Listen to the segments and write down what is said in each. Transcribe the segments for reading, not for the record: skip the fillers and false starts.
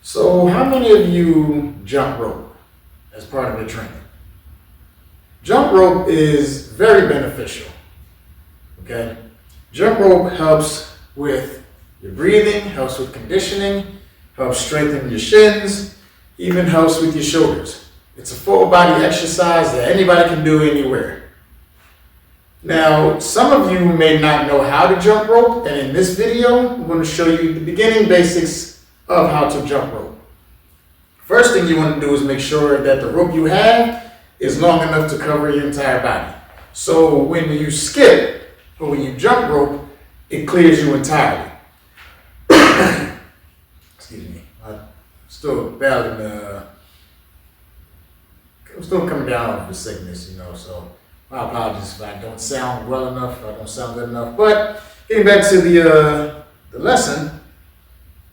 So how many of you jump rope as part of your training? Jump rope is very beneficial, okay? Jump rope helps with your breathing, helps with conditioning, helps strengthen your shins, even helps with your shoulders. It's a full body exercise that anybody can do anywhere. Now, some of you may not know how to jump rope, and in this video, I'm going to show you the beginning basics of how to jump rope. First thing you want to do is make sure that the rope you have is long enough to cover your entire body. So when you skip or when you jump rope, it clears you entirely. Excuse me. I'm still battling I'm still coming down with sickness, so my apologies if I don't sound well enough, if I don't sound good enough. But getting back to the lesson,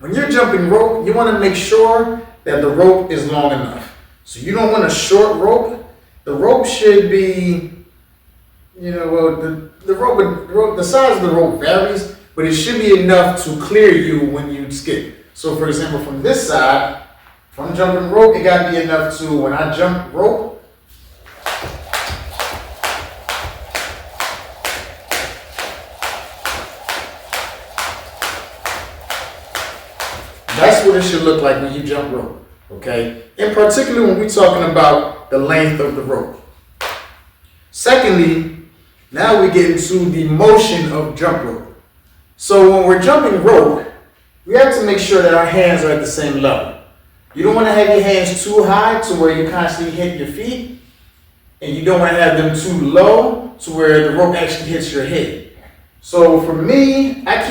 when you're jumping rope, you want to make sure that the rope is long enough. So you don't want a short rope. The rope should be, the size of the rope varies, but it should be enough to clear you when you skip. So for example, from this side, if I'm jumping rope, it got to be enough to, when I jump rope, that's what it should look like when you jump rope, okay? In particular, when we're talking about the length of the rope. Secondly, now we get into the motion of jump rope. So when we're jumping rope, we have to make sure that our hands are at the same level. You don't want to have your hands too high to where you constantly hit your feet, and you don't want to have them too low to where the rope actually hits your head. So for me, I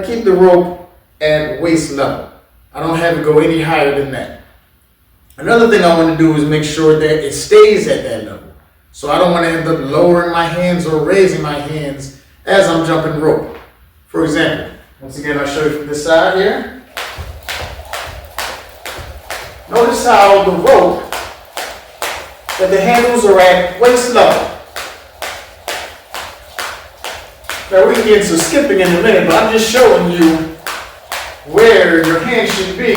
keep the rope at waist level. I don't have it go any higher than that. Another thing I want to do is make sure that it stays at that level. So I don't want to end up lowering my hands or raising my hands as I'm jumping rope. For example, once again, I'll show you from this side here. Notice how the rope, that the handles are at waist level. Now we can get into skipping in a minute, but I'm just showing you where your hands should be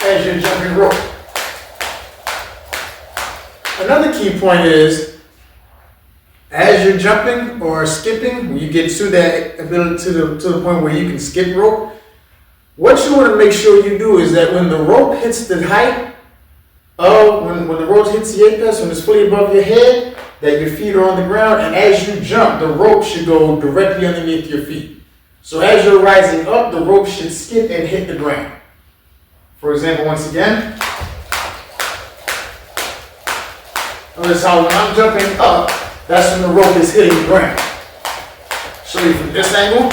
as you're jumping rope. Another key point is, as you're jumping or skipping, when you get to that ability to the point where you can skip rope, what you want to make sure you do is that when the rope hits the height of, when the rope hits the apex, when it's fully above your head, that your feet are on the ground, and as you jump, the rope should go directly underneath your feet. So as you're rising up, the rope should skip and hit the ground. For example, once again, notice how when I'm jumping up, that's when the rope is hitting the ground. Show you from this angle.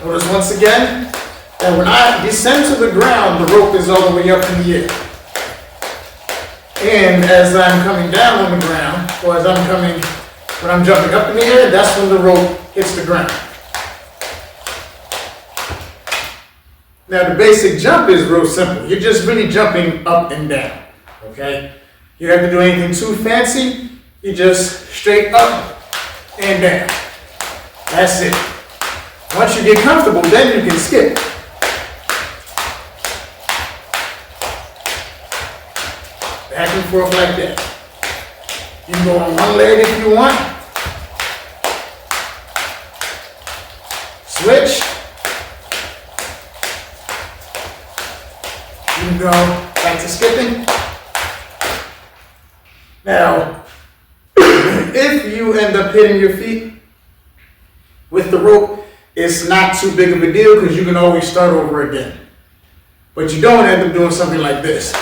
Notice once again that when I descend to the ground, the rope is all the way up in the air. And as I'm coming down on the ground, or as when I'm jumping up in the air, that's when the rope hits the ground. Now the basic jump is real simple. You're just really jumping up and down, okay? You don't have to do anything too fancy. You just straight up and down. That's it. Once you get comfortable, then you can skip. Back and forth like that. You can go on one leg if you want. Switch. You can go back to skipping. Now, if you end up hitting your feet with the rope, it's not too big of a deal because you can always start over again. But you don't end up doing something like this.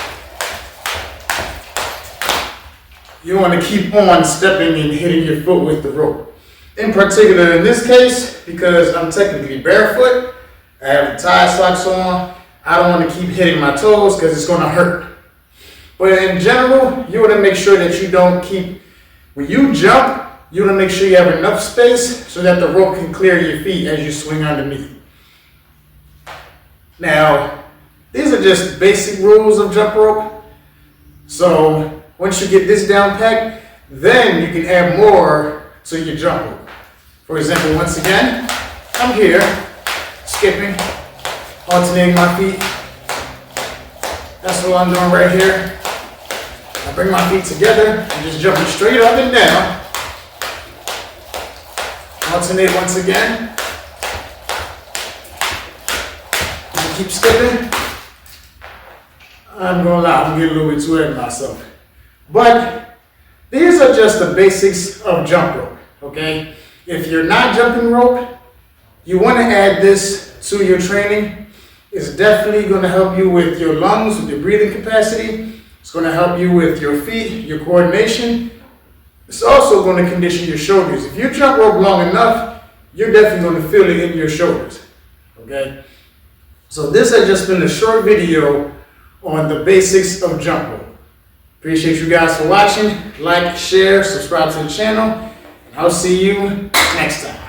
You want to keep on stepping and hitting your foot with the rope. In particular, in this case, because I'm technically barefoot, I have the tie socks on, I don't want to keep hitting my toes because it's going to hurt. But in general, you want to make sure that you don't keep, when you jump, you want to make sure you have enough space so that the rope can clear your feet as you swing underneath. Now, these are just basic rules of jump rope. So once you get this down packed, then you can add more to your jump rope. For example, once again, I'm here, skipping, alternating my feet. That's what I'm doing right here. I bring my feet together and just jumping straight up and down. Alternate once again. And keep skipping. I'm gonna lie, I'm getting a little bit too ahead of myself. But these are just the basics of jump rope, okay? If you're not jumping rope, you want to add this to your training. It's definitely going to help you with your lungs, with your breathing capacity. It's going to help you with your feet, your coordination. It's also going to condition your shoulders. If you jump rope long enough, you're definitely going to feel it in your shoulders, okay? So this has just been a short video on the basics of jump rope. Appreciate you guys for watching. Like, share, subscribe to the channel. I'll see you next time.